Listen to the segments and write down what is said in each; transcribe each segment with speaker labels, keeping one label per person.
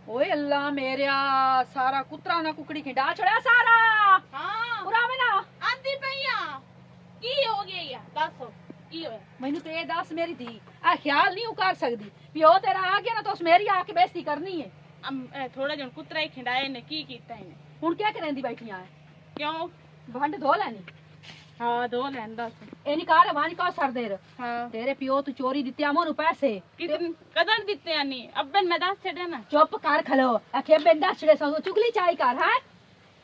Speaker 1: ओए अल्लाह मेरा सारा कुतरा ना कुकड़ी खिंडा छड़या सारा।
Speaker 2: हां
Speaker 1: उरावे ना
Speaker 2: आंदी पईया की हो गई या दस की होया
Speaker 1: मैनू तो ये दस मेरी धी आ ख्याल नहीं कर सकदी भी ओ तेरा आ गया ना तो उस मेरी आके बेइज्जती करनी है।
Speaker 2: थोड़ा जन कुतरा ही खिंडाए ने की कीता इने
Speaker 1: हुन क्या करेंदी बैठियां है
Speaker 2: क्यों
Speaker 1: भंड धो लेनी।
Speaker 2: हां दो लेन दस
Speaker 1: ए निकाल वानी का सर देर
Speaker 2: हां
Speaker 1: तेरे पियो तू चोरी दित्ते मोनू पैसे
Speaker 2: कितन कदर दिते आनी अब्बन मैं दस छड़े ना
Speaker 1: चुप कर खलो आखे बेंदा छड़े सो चुगली चाई कर है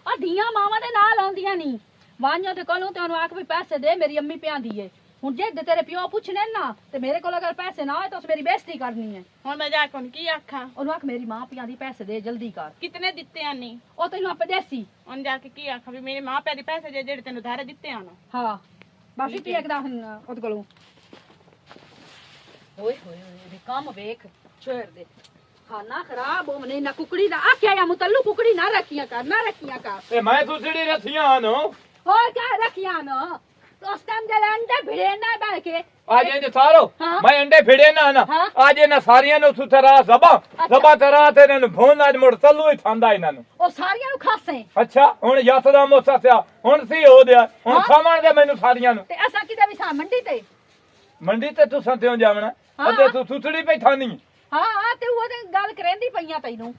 Speaker 1: और धियां मावा दे नाल आंदियां नहीं वानियो ते कोलों ते ओनु आख भी पैसे दे मेरी अम्मी प्यांदी है हुन जे तेरे पियो पूछने ना ते मेरे कोल अगर पैसे ना होए तो उस मेरी बेइज्जती करनी है।
Speaker 2: हुन मैं जा कोन की आखा
Speaker 1: ओनु आख मेरी मां प्यांदी पैसे दे जल्दी कर
Speaker 2: कितने दिते आनी
Speaker 1: ओ तैनू आपे देसी
Speaker 2: हुन जाके की आखा भी मेरी मां पैदी पैसे जे जेड़े तेनु धारे दिते आना
Speaker 1: हां बस इतनी एकदा ओद कोलों ओए होए ओए काम वेख छोड़ दे खाना खराब हो मने ना कुकड़ी दा आख्या या मुतल्लू कुकड़ी ना रखिया कर
Speaker 3: ए मैं तुसड़ी रथियां नो
Speaker 1: और क्या रखिया न तो उस टाइम जले अंडे भिड़े ना बैठ के
Speaker 3: आज ये सारो
Speaker 1: हाँ?
Speaker 3: मैं अंडे फिड़े ना ना
Speaker 1: हाँ?
Speaker 3: आज ये ना सारियां नु सुथरा जबा तरा ते न भोन आज मुड़ तल्लू ही थांदा इना नु
Speaker 1: ओ सारियां नु खासे
Speaker 3: अच्छा हुन यात्रा मोसा सा हुन सी हो दिया हुन
Speaker 1: हाँ?
Speaker 3: खावण दे मैनू सारियां नु
Speaker 1: ते असा किते भी सा मंडी ते
Speaker 3: मंडी ते तू संत्यों जावना
Speaker 1: हाँ?
Speaker 3: अदे तू सुथड़ी पे थानी
Speaker 1: हां ते वो ते गल करेंदी पईया तैनू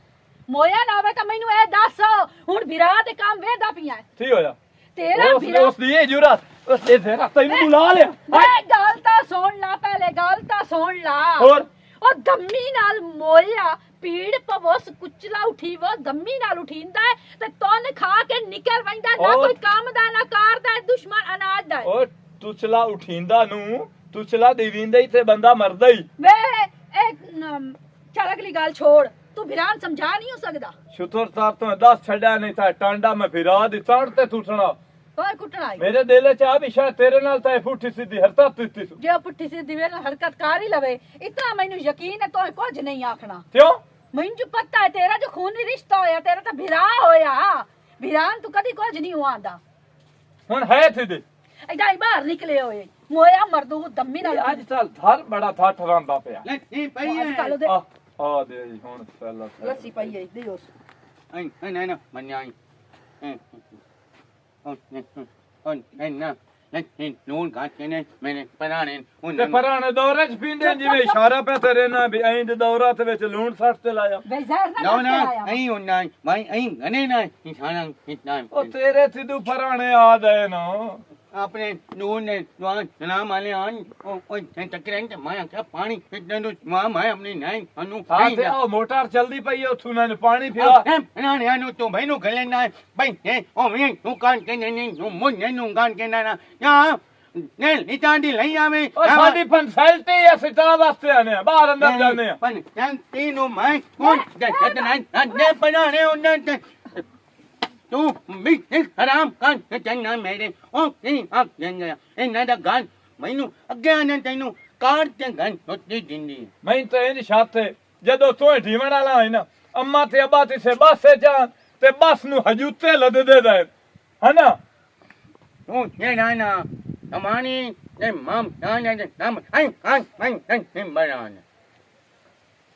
Speaker 1: मोया ना आवे ता मैनू ए दस हुन बिरा दे काम वेदा पिया
Speaker 3: ठीक होया
Speaker 1: तेरा बिरा
Speaker 3: उस दी जुरत उस दे तेरा तैनू बुला लिया
Speaker 1: मैं गल ता सुन ला पहले गल ता सुन ला
Speaker 3: और
Speaker 1: ओ दम्मी नाल मोया पीड़ पवस कुचला उठी वो दम्मी नाल उठींदा है ते तन खा के निकल वंदा ना
Speaker 3: और?
Speaker 1: कोई काम दा ना कार दा दुश्मन अनाज दा
Speaker 3: ओ तुचला उठींदा नु तुचला देवींदा ही ते बंदा मरदा ही
Speaker 1: वे चल अगली गल छोड़ तू भिरान समझा नहीं हो सकदा
Speaker 3: शुतर साहब तो 10 छड़ा नहीं था टांडा में फिरा दी चढ़ते टूटना
Speaker 1: ओए कुटना आई
Speaker 3: मेरे दिल च आ भी शायद तेरे नाल ता फुठी सीधी हरकत तीती
Speaker 1: जो पुट्ठी सीधी वेल हरकत कर ही लवे इतना मैनू यकीन है तो कुछ नहीं आखना
Speaker 3: क्यों
Speaker 1: मैनू पता है तेरा जो खूनी रिश्ता होया तेरा तो भिरा होया भिरान तू कदी कुछ नहीं हुआ आंदा
Speaker 3: हुन है थी दे
Speaker 1: इधर बाहर निकले होए मोया मर्दू दम्मी नाल
Speaker 3: आज चल धर बड़ा था ठरांदा पिया
Speaker 4: नहीं पई है
Speaker 1: कालो दे
Speaker 3: आ दे हुन सला
Speaker 1: लस्सी पई है दियोस
Speaker 4: आई नहीं ना मन आई नहीं ना नहीं नून काट के ने मैंने पराने
Speaker 3: ते पराने दौरे च पींदे जिवें इशारा पे तेरे ना भी ऐं दे दौरा ते विच लूण सट ते लाया
Speaker 1: वे जहर ना
Speaker 4: ना ना
Speaker 1: आया
Speaker 4: आई होना भाई आई गने ना इंसाना इतना
Speaker 3: ओ तेरे सिद्धू पराने आ गए ना
Speaker 4: आपने नून ने नाम वाले आन ओ टकरें ते माया क्या पानी इतना तो मां मैं अपनी नहीं अनु
Speaker 3: हां ते ओ मोटर चलदी पई उथू ना पानी फिरा
Speaker 4: ना ना नु तो भाई नु गले ना भाई ए ओ मैं नु कान के नहीं नु मुन ने नु कान के ना या ने इतांडी लई आवे
Speaker 3: ओ साडी पंचायती या सिटा वास्ते आने बाहर अंदर जाने
Speaker 4: पण जानती नु मैं कौन ना ने बनाने उन्हें तू भी हराम कान चंगा मेरे ओ नहीं आप जन गया ए ना गान मैनू अगे आने तैनू कार ते गन होती जिंदी
Speaker 3: मैं तो इन छाते जदों तू ढीवण वाला है ना अम्मा ते अब्बा ते से बस से जा ते बस नु हजूते लद दे दे है ना
Speaker 4: तू ये ना हमारी ए मम ना नाम आई बनाने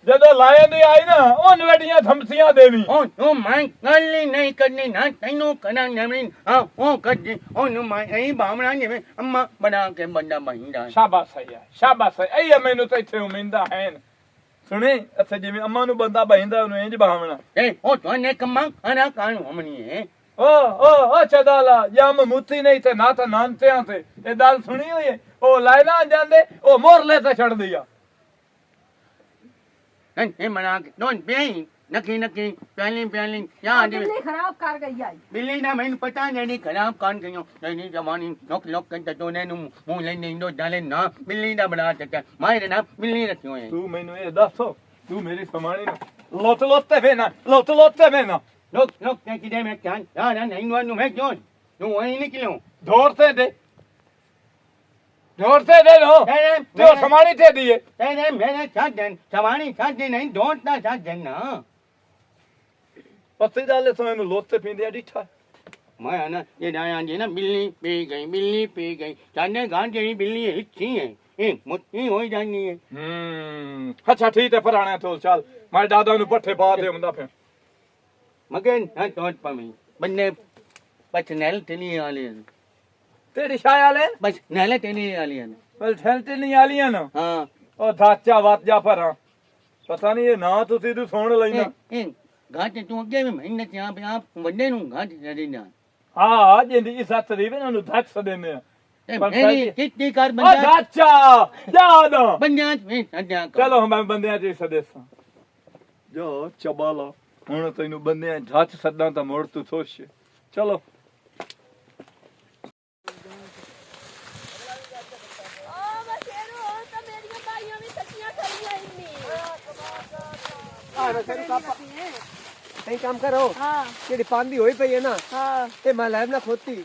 Speaker 3: जदों लाए दी आई ना उन वेड़ियां धमसियां देवी
Speaker 4: ओ तू मैं गल्ली नहीं करनी ना तैनू कना नमी हां ओ कर दे ओ नु मैं ए बामणा ने अम्मा बना के बंदा महिंदा
Speaker 3: शाबाश है ए मैनू तो इथे उम्मीदा है सुने अच्छा जिवें अम्मा नु बंदा बहिंदा उनु इंज बावना
Speaker 4: ए ओ तो ने कमा खाना कान हमनी है
Speaker 3: ओ चदाला जम मुती नहीं थे ना तो नानते थे ए दाल सुनी हुई है ओ लाइना जांदे ओ मोर ले ते छड़ दिया
Speaker 4: ए मना के दोन बेई नकी प्याली क्या दे
Speaker 1: बिल्ली खराब कर गई आई
Speaker 4: बिल्ली ना मैंने पता नहीं खराब कान गयो नहीं जवानी लोक लोक के तो ने नु मुंह ले नहीं दो डाले ना बिल्ली ना बना चक्कर मारे ना बिल्ली रखियो है
Speaker 3: तू मैनू ए दसो तू मेरी समाणी ना लोते वे ना
Speaker 4: लोक लोक के किदे में क्या ना नहीं नु मैं क्यों तू वही निकलो
Speaker 3: दौड़ते दे लो जो समाणी थे दिए
Speaker 4: तेरे मेरे साथ जन सवानी साथ नहीं दौड़ता साथ जन ना
Speaker 3: पत्ती डाले तो मैनू लोते पींदे डिठा
Speaker 4: मैं ना ये डाया जी ना बिल्ली पी गई जाने गांव जेडी बिल्ली हिच्ची है ए मुट्ठी हो जानी है
Speaker 3: अच्छा ठीक है पराने तो चल ਮੈਂ ਦਾਦਾ ਨੂੰ ਪੱਠੇ ਪਾ ਦੇ ਹੁੰਦਾ ਫਿਰ
Speaker 4: ਮਗਨ ਹਾਂ ਤੋੜ ਪਮੀ ਬੰਨੇ ਬਚ ਨੈਲ ਤੇਨੀ ਵਾਲੇ
Speaker 3: ਤੇਰੀ ਛਾਇਆ ਵਾਲੇ
Speaker 4: ਬਸ ਨੈਲ ਤੇਨੀ ਵਾਲੇ
Speaker 3: ਬਲ ਠਲਤੇ ਨਹੀਂ ਆਲੀਆਂ ਨਾ
Speaker 4: ਹਾਂ
Speaker 3: ਉਹ ਦਾਚਾ ਵਾਤ ਜਾ ਭਰਾਂ ਪਤਾ ਨਹੀਂ ਇਹ ਨਾ ਤੁਸੀਂ ਤੂੰ ਸੁਣ ਲੈਣਾ
Speaker 4: ਇਹ ਘਾਟ ਤੂੰ ਅੱਗੇ ਵੀ ਮਹੀਨੇ ਚ ਆਪ ਵੱਡੇ ਨੂੰ ਘਾਟ ਜੜੀ ਨਾ
Speaker 3: ਹਾਂ ਜਿੰਦੀ ਸੱਤ ਦੀ ਵੀ ਉਹਨੂੰ ਦੱਸ ਦਿੰਦੇ ਆ
Speaker 4: ਇਹ ਮੇਰੀ ਕਿੱਤੀ ਕਰ
Speaker 3: ਉਹ
Speaker 4: ਬੰਦਾ
Speaker 3: ਦਾਚਾ ਯਾਦ
Speaker 4: ਬੰਦਿਆਂ ਚ ਵੀ ਅੱਜਾ
Speaker 3: ਚਲੋ ਮੈਂ ਬੰਦਿਆਂ ਚ ਸਦੇਸਾਂ ਜੋ ਚਬਾਲਾ ਹੁਣ ਤੈਨੂੰ ਬੰਦਿਆਂ ਝੱਚ ਸੱਦਾਂ ਤਾਂ ਮੋੜ ਤੂੰ ਸੋਚ ਚਲੋ
Speaker 5: नहीं काम करो जेडी पांदी होई पई है ना ते मैं लैब ना खोती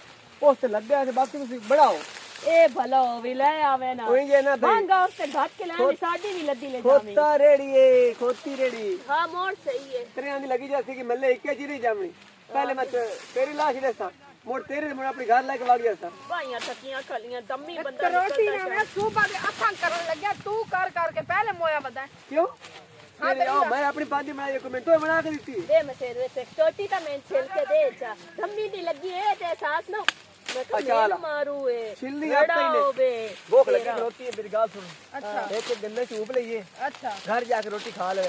Speaker 5: उस ते लग गया से बाकी तुसी बढ़ाओ
Speaker 1: ए भलो भी ले आवे ना
Speaker 5: होई जे ना भाई
Speaker 1: मांगा उससे घाट के लाने साडी भी लद्दी ले जावी
Speaker 5: खोता रेड़ी है खोती रेड़ी
Speaker 1: हां मोड़ सही है
Speaker 5: तेरे आंदी लगी जाती कि मल्ले एक जी नहीं जामनी पहले मैं तेरी लाश देसा मोड़ तेरे मोड़ अपनी घर लेके भाग गया था
Speaker 1: भाइयां टकियां खलियां दम्मी बंदा
Speaker 2: रोटी ना मैं सुबह दे अथां करन लग्या तू कर के पहले मोया बता
Speaker 5: क्यों मैं अपनी पांदी बनाई कमेंट तो बना के दी
Speaker 1: दे मैं तेरे से छोटी ता मैं छिल के दे जा दम्मी दी लगी है ते सास ना मैं तो मेल मारू है
Speaker 5: छिलनी अब तई ने भूख लगी रोटी है मेरी गाल सुन
Speaker 2: अच्छा
Speaker 5: एक गन्ने चूप लइए
Speaker 2: अच्छा
Speaker 5: घर जाके रोटी खा ले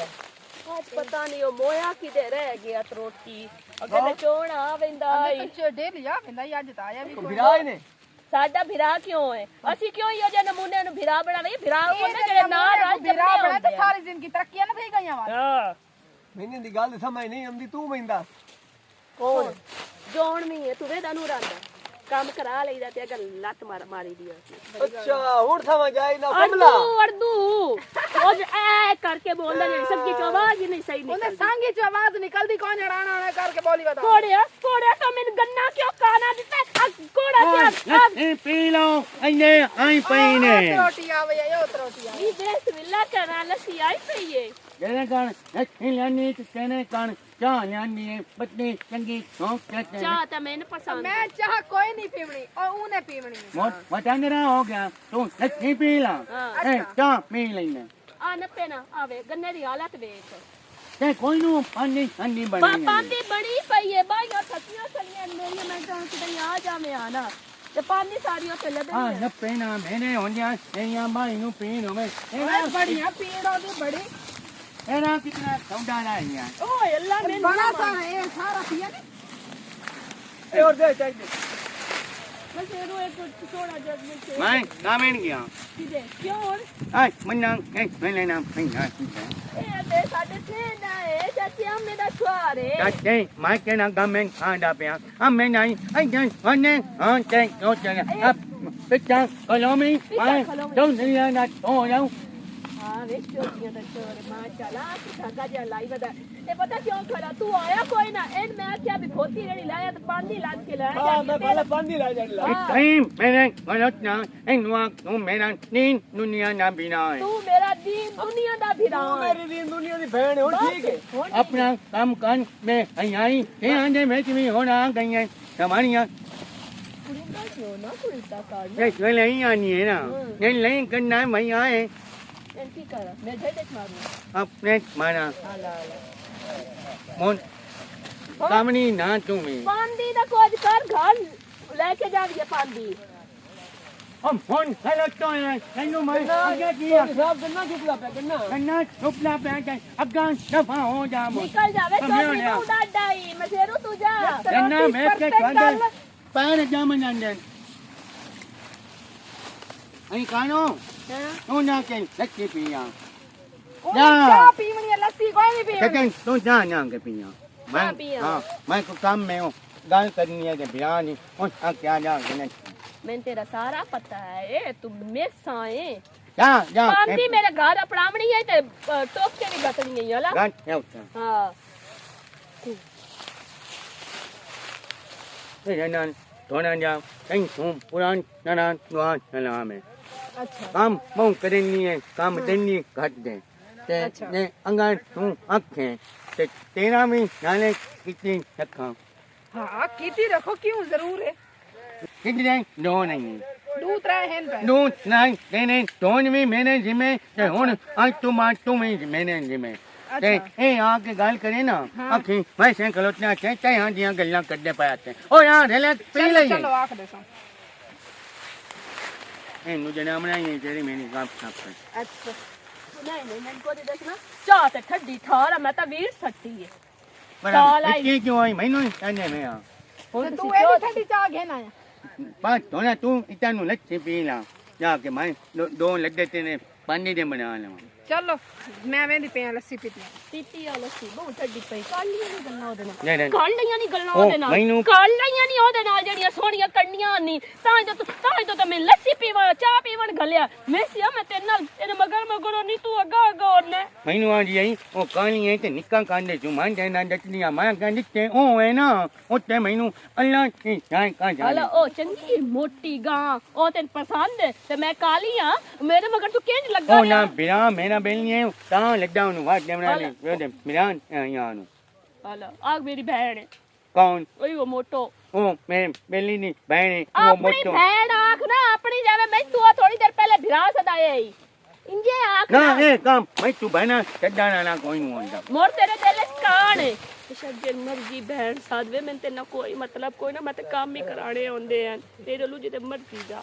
Speaker 1: आज पता नहीं वो मोया किधर रह गया रोटी अगर चोण आवेंदा
Speaker 2: तो डेली आ वेंदा आज ता आया भी
Speaker 5: बिराए ने
Speaker 1: साडा भिरा क्यों है असि क्यों यो जे नमूने नु भिरा बना रही भिरा को ना जेड़े ना राज
Speaker 2: बिरा बना तो सारी जिंदगी तरक्की ना थई गईया वा
Speaker 1: हां
Speaker 5: मैंने दी गल समझ नहीं आंदी तू मैंदा
Speaker 1: कौन जोन में है तू वेदा नू रांदा काम करा लेदा ते अगर लत मारी दिया
Speaker 5: अच्छा हुन समझ आई ना कमला
Speaker 1: अर्दू रोज ए करके बोलदा जेड़ी सबकी तो आवाज ही नहीं सही
Speaker 2: ओने
Speaker 1: निकलदी
Speaker 2: सांगी च आवाज निकलदी कौन हड़ाना करके बोली बता
Speaker 1: कोड़े तो मैंने गन्ना क्यों काना दिता कोड़ा क्या
Speaker 4: ए पी लो अने आई पई ने
Speaker 2: रोटी आवे यो रोटी आवे
Speaker 1: ये बिस्मिल्लाह करा लसी आई पई है
Speaker 4: केने कान ए लानी केने कान क्या लानी है पत्नी चंगी शौक कहते हैं
Speaker 1: चाह तो मैंने पसंद
Speaker 2: मैं चाह कोई नहीं पीवनी और ऊने पीवनी
Speaker 4: मोट वटांदरा हो गया तू नहीं पी ला ए क्या पी लेने
Speaker 1: आ नपे ना आवे गन्ने दी हालत देख
Speaker 4: ते कोई नु पानी ठंडी बनी
Speaker 1: पानी बड़ी पई है भाई थकियां चलियां मेरी मैं तो कि आ जा मैं आना ते पानी सारियों पे लदे
Speaker 4: हां न पेना मैंने होंदिया नैया भाई नु पीन होवे
Speaker 2: ओए बढ़िया पीड़ो दी बड़ी
Speaker 4: एना कितना सौदा रहा है
Speaker 1: ओ अल्लाह मैं
Speaker 2: बड़ा सा है सारा पिया ने
Speaker 5: ए और दे चाहिए
Speaker 1: मैं तेरो एक छोड़ा जग में से
Speaker 4: मैं कामेन गया
Speaker 1: सीधे क्यों और
Speaker 4: आई मन्ना ए मैंने नाम पैना
Speaker 1: ए बे साडे से ना है चाची हम मेरा छुआर है
Speaker 4: चाचे मैं के ना गमें खांडा पे हम मैं नहीं आई जन वने हां ते तो चले अब पिटा कलोमी मैं तो नहीं ना तो जाऊं
Speaker 1: हां वे चोटियां दा चोर माशाल्लाह धागा जा लाई बदा ए पता क्यों खड़ा तू आया कोई ना एन मैं क्या भी खोती रेडी लाया तो पानी लाद के लाया
Speaker 5: हां मैं पहले पानी ला जा
Speaker 4: टाइम मैंने गलत ना इन वक्त तू मेरा नींद दुनिया ना बिना है
Speaker 1: तू मेरा दीन दुनिया दा भिरा
Speaker 5: तू मेरी दी दुनिया दी बहन हो ठीक है
Speaker 4: अपना काम कर मैं आई ये आंधे में भी होना गई है हमारियां
Speaker 1: कुड़िंदा क्यों ना कुड़िंदा काट
Speaker 4: ये चले नहीं आनी है ना ये नहीं करना है मैं आए
Speaker 1: एन की करा मैं झटक मारूं
Speaker 4: अपने माना
Speaker 1: आला आला
Speaker 4: मोन कामनी ना तुम्हें
Speaker 1: पांडी दा कोज कर घर लेके जाविए पांडी
Speaker 4: हम फोन हेलो तो है हेलो मैं आगे किया
Speaker 5: साहब गन्ना चुपला पे गन्ना
Speaker 4: कन्ना चुपला पे आके अफगान दफा हो जा
Speaker 1: निकल जावे चोरी नु डाडाई मैं जेरू तू जा
Speaker 4: कन्ना मैं के खांदे पैर जामन अंदर आई कानो तू ना के लक्की पिया
Speaker 2: चाह पीवनी लस्सी कोई नहीं पीवनी
Speaker 4: कहते तू जा ना के पिया मैं
Speaker 1: हाँ, पिया।
Speaker 4: हां मैं को काम में हूं गाल करनी है के बियानी और क्या जा के
Speaker 1: मैं तेरा सारा पता है ए तू मिस आए
Speaker 4: जा जा
Speaker 1: पांडी मेरे घर अपरामणी है ते टोक के भी गतनी है होला
Speaker 4: गांठ है उठा
Speaker 1: हां
Speaker 4: ये ना थोड़ा जा कहीं तुम पुरान नना दुआ चला में
Speaker 1: अच्छा
Speaker 4: काम बहु करनी है काम देनी घट दे ते ने अंगार तू आंखें ते तेरा में नाले कितनी रखा
Speaker 2: हां कीती रखो क्यों जरूर है
Speaker 4: कितने दो नहीं
Speaker 2: दूध रहे हैं पे
Speaker 4: दूध नहीं देने दोन में मैंने जिम्मे ते हुन आज तुम में मैंने जिम्मे ਤੇ ਇਹ ਆ ਕੇ ਗੱਲ ਕਰੇ ਨਾ ਆਖੀ ਵੈਸੇ ਖਲੋਤਿਆਂ ਚਾਹੇ ਹਾਂ ਦੀਆਂ ਗੱਲਾਂ ਕੱਢੇ ਪਿਆ ਤੇ ਓ ਯਾਰ ਰਿਲੈਕਸ ਪੀ ਲਈ
Speaker 2: ਚਲੋ ਆਖ ਦੇ ਸਾਂ
Speaker 4: ਇਹਨੂੰ ਜਨਾ ਬਣਾਈ ਜਿਹੜੀ ਮੇਰੀ ਗੱਲ ਸਾਫ
Speaker 2: ਅੱਛਾ
Speaker 1: ਨਹੀਂ ਨਹੀਂ ਮੈਨੂੰ ਕੋਈ ਦੱਸਣਾ ਚਾਹ ਤੇ ਠੱਡੀ ਠਾਰ ਆ, ਮੈਂ ਤਾਂ ਵੀਰ ਸੱਟੀ ਏ
Speaker 4: ਪਰ
Speaker 1: ਸਾਲ ਆਈ।
Speaker 4: ਕੀ ਕਿਉਂ ਆਈ ਮੈਨੂੰ ਕਹਿੰਦੇ ਮੈਂ ਆ
Speaker 1: ਹੁਣ
Speaker 2: ਤੇ
Speaker 1: ਤੁਸੀਂ
Speaker 2: ਤੂੰ
Speaker 1: ਕਿਉਂ
Speaker 2: ਇਹਦੀ ਠੰਡੀ ਚਾਹ ਘੇਨਾ ਆ
Speaker 4: ਬਾਤ ਤੋਨਾ ਤੂੰ ਇਤਾਨੂੰ ਲੱਛੇ ਪੀ ਲਾ ਜਾ ਕੇ ਮੈਂ ਦੋ ਲੱਗੇ ਤੇ ਨੇ ਪਾਣੀ ਦੇ ਬਣਾ ਲਵਾਂ
Speaker 2: ਚਲੋ ਮੈਂ ਵੇਂਦੀ ਪਿਆ ਲੱਸੀ ਪੀਤੀ
Speaker 1: ਪੀਤੀ ਆ ਲੱਸੀ ਬਹੁਤ ਠੱਡੀ ਪਈ ਕਾਲੀਆਂ ਨਹੀਂ ਗੱਲਾਂ ਉਹਦੇ ਨਾਲ
Speaker 4: ਨਹੀਂ ਨਹੀਂ
Speaker 1: ਕਰ ਲਈਆਂ ਨਹੀਂ ਗੱਲਾਂ
Speaker 4: ਉਹ
Speaker 1: ਉਹਦੇ ਨਾਲ
Speaker 4: ਮੈਨੂੰ-
Speaker 1: ਕਰ ਲਈਆਂ ਨਹੀਂ ਉਹਦੇ ਨਾਲ ਜਿਹੜੀਆਂ ਸੋਹਣੀਆਂ ਕੰਡੀਆਂ ਨਹੀਂ ਤਾਂ ਮੈਂ ਲੱਸੀ ਪੀਵਾਂ ਚਾਹ ਪੀਵਣ ਘਲਿਆ ਮੈਂ ਸਿਆ ਮੈਂ ਤੇਰੇ ਨਾਲ ਇਹਦੇ ਮਗਰ ਨਹੀਂ ਤੂੰ ਅੱਗਾ ਉਹਨੇ
Speaker 4: ਮੈਨੂੰ ਆਂਦੀ ਆਈ ਉਹ ਕਾਲੀਆਂ ਤੇ ਨਿੱਕਾਂ ਕਾਂਦੇ ਚੋਂ ਮਾਂ ਦੇ ਨਾਲ ਡਟਨੀਆਂ ਮਾਂ ਕਹਿੰਦੀ ਤੇ ਉਹ ਹੈ ਨਾ ਉੱਤੇ ਮੈਨੂੰ ਅੱਲਾ ਕੀ ਜਾਏ ਕਾ ਜਾ
Speaker 1: ਹਲਾ ਉਹ ਚੰਗੀ ਮੋਟੀ ਗਾਂ ਉਹ ਤੈਨੂੰ ਪਸੰਦ ਹੈ ਤੇ ਮੈਂ ਕਾਲੀ ਆ ਮੇਰੇ ਮਗਰ ਤੂੰ ਕਿੰਜ ਲੱਗਾ
Speaker 4: ਉਹ ਨਾ ਬਿਰਾ ਮੇਰਾ ਬੇਲੀ ਹੈ ਤਾਂ ਲੱਗਾ ਉਹਨੂੰ ਵਾਟ ਦੇਵਣਾ ਨੇ ਉਹਦੇ ਮਿਰਾਂ ਯਾਰ ਨੂੰ
Speaker 1: ਹਲਾ ਆ ਮੇਰੀ ਭੈਣ ਹੈ
Speaker 4: ਕੌਣ
Speaker 1: ਉਹੀ ਉਹ ਮੋਟੋ
Speaker 4: ਉਹ ਮੈਂ ਬੇਲੀ ਨਹੀਂ ਬਹਿਣੇ ਉਹ
Speaker 1: ਆਪਣੀ
Speaker 4: ਮੋਟੋ
Speaker 1: ਭੈਣ ਆਖ ਨਾ ਆਪਣੀ ਜਾਵੇ ਮੈਂ ਤੂੰ ਥੋੜੀ ਦੇਰ ਪਹਿਲੇ ਵਿਰਾ ਸਦਾਏ ਇੰਜੇ ਆਖ
Speaker 4: ਨਾ
Speaker 1: ਨਾ
Speaker 4: ਇਹ ਕੰਮ ਮੈਂ ਤੂੰ ਬਹਿਣਾ ਛੱਡਣਾ ਨਾ ਕੋਈ ਨਹੀਂ ਹੁੰਦਾ
Speaker 1: ਮੋਰ ਤੇਰੇ ਦਿਲ ਚ ਕਾਣ ਹੈ ਜੇ ਮਰਜੀ ਭੈਣ ਸਾਧਵੇ ਮੈਂ ਤੇ ਨਾ ਕੋਈ ਮਤਲਬ ਕੋਈ ਨਾ ਮੈਂ ਤੇ ਕੰਮ ਹੀ ਕਰਾਣੇ ਆਉਂਦੇ ਆ ਤੇਰੇ ਲੂ ਜਿਤੇ ਮਰਜੀ ਜਾ